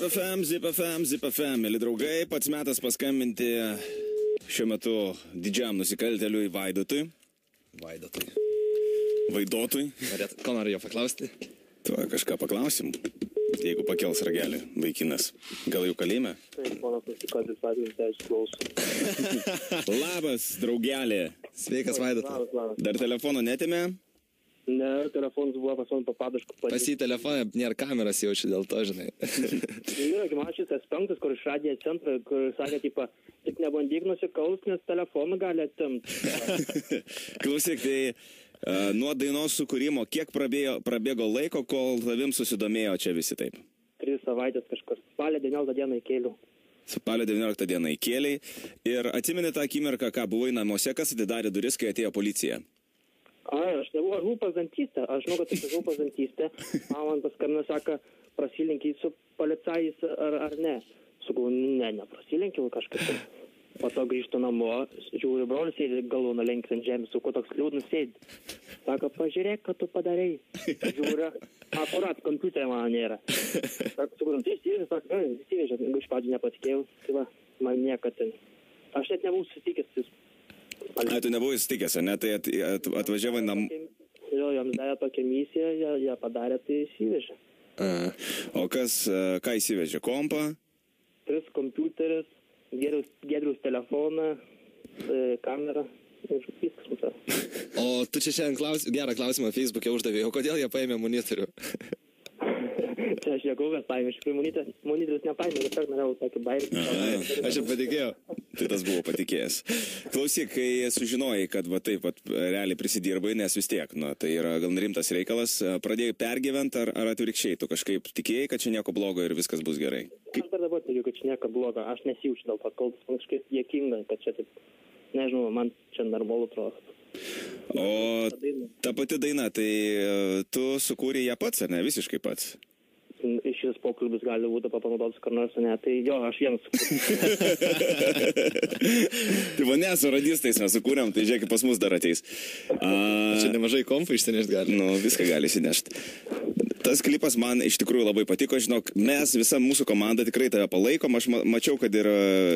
ZipFM, mėly draugai, pats metas paskambinti šiuo metu didžiam nusikaltėliui Vaidotui. Vaidotui. Ko nori jo paklausti? Tuo kažką paklausim, jeigu pakels ragelį vaikinas. Gal jau kalėjime? Taip, mano nusikaltėlis Vaidotas klauso. Labas, draugelė. Sveikas, Vaidotai. Labas. Dar telefono netėmė? Ne, telefonas buvo pas man papadaškų padėti. Pas jį telefoną nėra kameras jaučiu dėl to, žinai. Yra, man šis S5, kur iš radijo centro, kur sakė, tik nebandyk nusikals, nes telefoną gali atimti. Klausyk, tai nuo dainos sukūrimo, kiek prabėgo laiko, kol tavim susidomėjo čia visi taip? 3 savaitės kažkur. Spalio 19 dieną įkėliau. Spalio 19 dieną įkėliai. Ir atsimeni tą akimirką, ką buvai namuose, kas atidarė duris, kai atėjo policija? Aš nebuvau, aš buvau pas dantistę. Aš žinau, kad aš buvau pas dantistę. Man paskambino, sako, prasilenkiai su policajais ar ne. Sakau, ne, prasilenkiau kažkaip. Po to grįžtu namo, žiūriu, brolis sėdi galvoną lenkti ant žemės, su kuo toks liūdnas sėdi. Sako, pažiūrėk, ką tu padarei. Žiūriu, akurat kompiuterio man nėra. Sakau, tai įsivežė, iš pradžių nepatikėjau, tai va, man niekad ten. Aš net nebuvau susitikęs. Tu nebuvai susitikęs, ne? Tai atvažiavai nam... Jo, jiems davė tokią misiją, jie padarė, tai įsivežė. O ką įsivežė? Kompą? 3 kompiuteris, Giedriaus telefoną, kamerą ir viskas mūsų. O tu čia šiandien gerą klausimą Facebook'e uždavė, o kodėl jie paėmė monitorių? Čia aš jėgovės paėmė, iš tikrųjų monitorius nepaėmė, bet norėjau tokį bairį. Aš jau patikėjau. Tai tas buvo patikėjęs. Klausyk, kai sužinojai, kad va taip realiai prisidirbai, nes vis tiek, tai yra gal rimtas reikalas, pradėjai pergyventi ar atvirkščiai, tu kažkaip tikėjai, kad čia nieko blogo ir viskas bus gerai? Aš dar dabar tikiu, kad čia nieko blogo, aš nesijaučiu dėl to kaltas, man kažkaip juokinga, kad čia taip, nežinau, man čia normalu atrodo. O ta pati daina, tai tu sukūrei ją pats, ar ne, visiškai pats? Šis pokalbis gali būti papanaudotas kar nors, ne, tai jo, aš jiems Tai va, ne, su radistais mes sukūrėm, tai žiūrėk, pas mus dar ateis. Čia nemažai kompų išsinešti gali. Viską gali išsinešti. Tas klipas man iš tikrųjų labai patiko, žinok, mes, visa mūsų komanda tikrai tave palaikom, aš mačiau, kad ir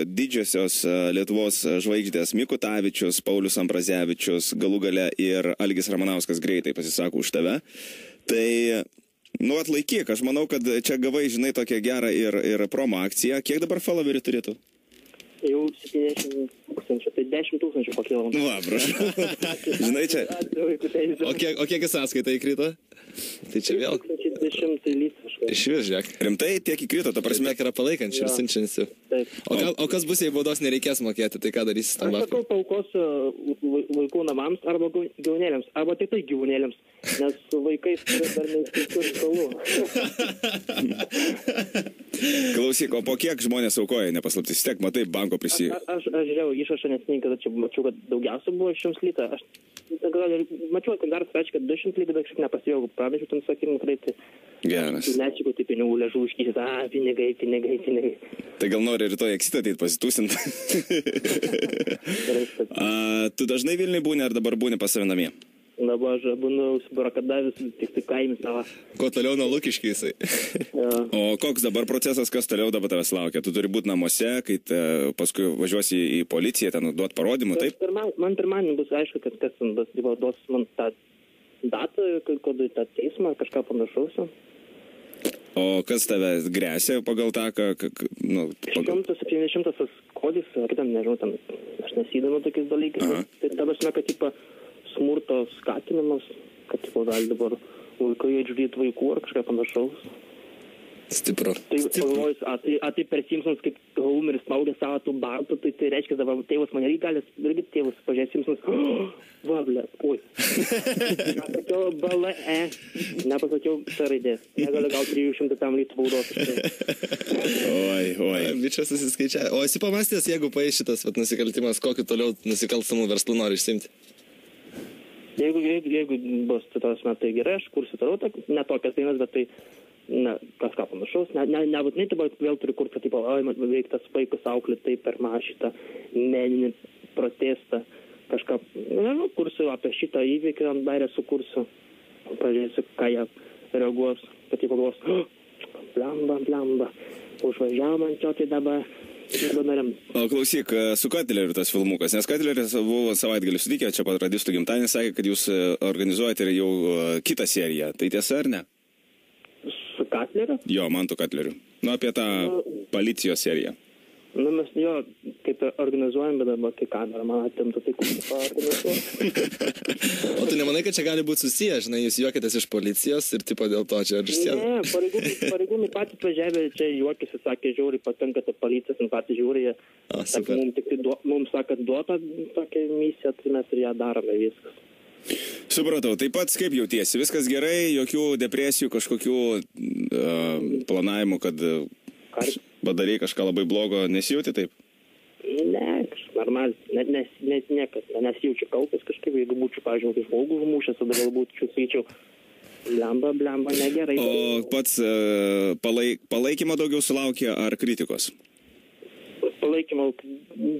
didžiosios Lietuvos žvaigždės Mikutavičius, Paulius Ambrazevičius, galų gale ir Algis Ramanauskas greitai pasisako už tave. Tai atlaikyk, aš manau, kad čia gavai, žinai, tokią gerą ir promo akciją. Kiek dabar followerių turėtų? Jau 70 000, tai 10 000 pakėlau. Va, prašau. Žinai, čia... O kiek į sąskaitą įkrito? Tai čia vėl. 20 lytas. Išvis, žiūrėk. Rimtai tiek įkrito, ta prasme. Tiek yra palaikančių ir siunčiančių. O kas bus, jei baudos nereikės mokėti, tai ką darysi tam vakar? Aš sakau, paukosiu vaikų namams arba gyvūnėliams, arba tik tai gyvūnėliams, nes su vaikais dar neįskaičiu skolų. Klausyk, o po kiek žmonės aukoja, nepaslaptis, tiek matai banko prisi... Aš žiūrėjau išrašą nesiniai, kad čia mačiau, kad daugiausia buvo 100 litų. Aš mačiau, kad dar stračiu, kad 200 litų, bet aš nepasijau, pranešiu ten sakymu kreipti. Geras. Nečiau, tai pinigų ležų užkysit, pinigai. Tai gal nori rytoj eksitą ateit pasitūsint? Tu dažnai Vilniui būni ar dabar būni pas save namie? Dabar aš būnu užsibarakadavęs, tik tai kaimis savo. Ko toliau nuo Lukiškių jisai? O koks dabar procesas, kas toliau dabar tavęs laukia? Tu turi būti namuose, kai paskui važiuosi į policiją, ten duot parodymų, taip? Man pirmadienį bus aišku, kad kas duos man tą datą, kad tą teismą, kažką panašaus. O kas tave grėsia pagal tą, 170 kodis, ar ten, nežinau, ten, aš nesidanu tokiais dalykais. Tai dabar žinau, kad smurto skatinimas, kad gali dabar vaikai atžiūrėti vaikų ar kažką panašaus. Stipru. Tai pagalvojus, tai per Simpsons, kaip Homeris smaugia savo tų bartų, tai reiškia, dabar tėvas man irgi tėvas pažiūrės Simpsons. Vablė, oi. Nepasakiau BLE, nepasakiau tą raidę. Negaliu gal 300 litų baudos. Oi. Bičias susiskaičia. O esi pamastęs, jeigu paės šitas nusikaltimas, kokį toliau nusikalstamų verslų nori išsimti? Jeigu bus tai gerai, aš kursiu toliau, ne tokias dainas, bet tai kažką panašaus. Nebūtinai tai vėl turi kurti, kad veik tas vaikus auklėti tai per šitą meninį protestą. Kažką, kursiu apie šitą įvykį, ant bairę sukursiu. Pažiūrėsiu, ką jie reaguos, kad jie pagalvos, blemba. užvažiavom ant jo, tai dabar nebenorėm. O klausyk, su Katleriu tas filmukas, nes Katleris buvo savaitgalį sutikę, čia pat radistų gimtadienį, sakė, kad jūs organizuojate ir jau kitą seriją. Tai tiesa ar ne? Su Katleriu? Jo, Mantu Katleriu. Nu, apie tą policijos seriją. Nu, mes jo, kaip organizuojam, bet dabar kai kamera man atimtų, tai kaip organizuojam. O tu nemanai, kad čia gali būti susiję, žinai, jūs juokitės iš policijos ir tipo dėl to čia režisierius? Ne, pareigūnai patys važiavę, čia juokėsi, sakė, žiūri, patinka ta policija, patys žiūri, sakė, mums sakė, duota tokia misija, tai mes ir ją darome viskas. Supratau, taip pat kaip jautiesi, viskas gerai, jokių depresijų, kažkokių planavimų, kad padarai kažką labai blogo, nesijauti taip? Ne, normaliai, nesijaučiu kaupęs kažkaip, jeigu būčiau, pažiūrėjau, žmogų užmušęs, tada galbūt sakyčiau, blemba, negerai. O pats palaikymo daugiau sulaukė ar kritikos? Palaikymo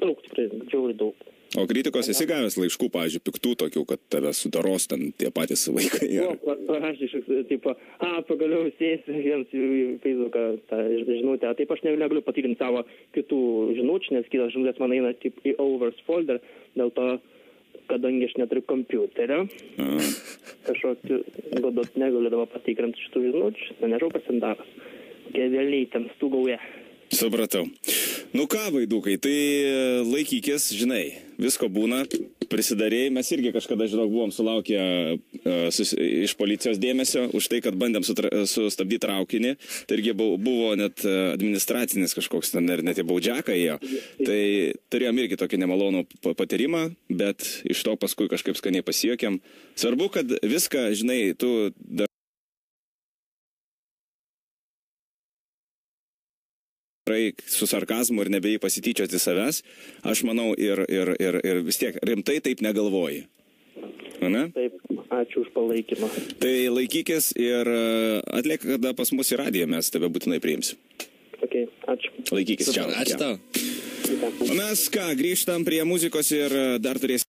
daug, tikrai, džiauriai daug. O kritikos esi gavęs laiškų, pavyzdžiui, piktų tokių, kad tave sudaros ten tie patys vaikai? Parašė, tipo, pagaliau sėsi jiems į Facebooką tą žinutę. Taip aš negaliu patirinti savo kitų žinučių, nes kitas žinutės man eina į overs folder, dėl to, kadangi aš neturiu kompiuterio, kažkokį godot negaliu dabar patikrinti šitų žinučių, nežinau, pasidaras. Vėliai ten stūgauja. Supratau. Nu ką, Vaidukai, tai laikykis, žinai, visko būna, prisidarėjai, mes irgi kažkada, žinok, buvom sulaukę iš policijos dėmesio už tai, kad bandėm sustabdyti traukinį, tai irgi buvo net administracinis kažkoks ten ir net į baudžiaką ėjo, tai turėjom irgi tokį nemalonų patyrimą, bet iš to paskui kažkaip skaniai pasijuokėm. Svarbu, kad viską, žinai, tu su sarkazmu ir nebejai pasityčioti savęs, aš manau ir vis tiek rimtai taip negalvoji. Ne? Taip, ačiū už palaikymą. Tai laikykis ir atliek, kada pas mus į radiją, mes tave būtinai priimsim. Ok, ačiū. Laikykis, čia. Ačiū tau. O mes ką, grįžtam prie muzikos ir dar turėsim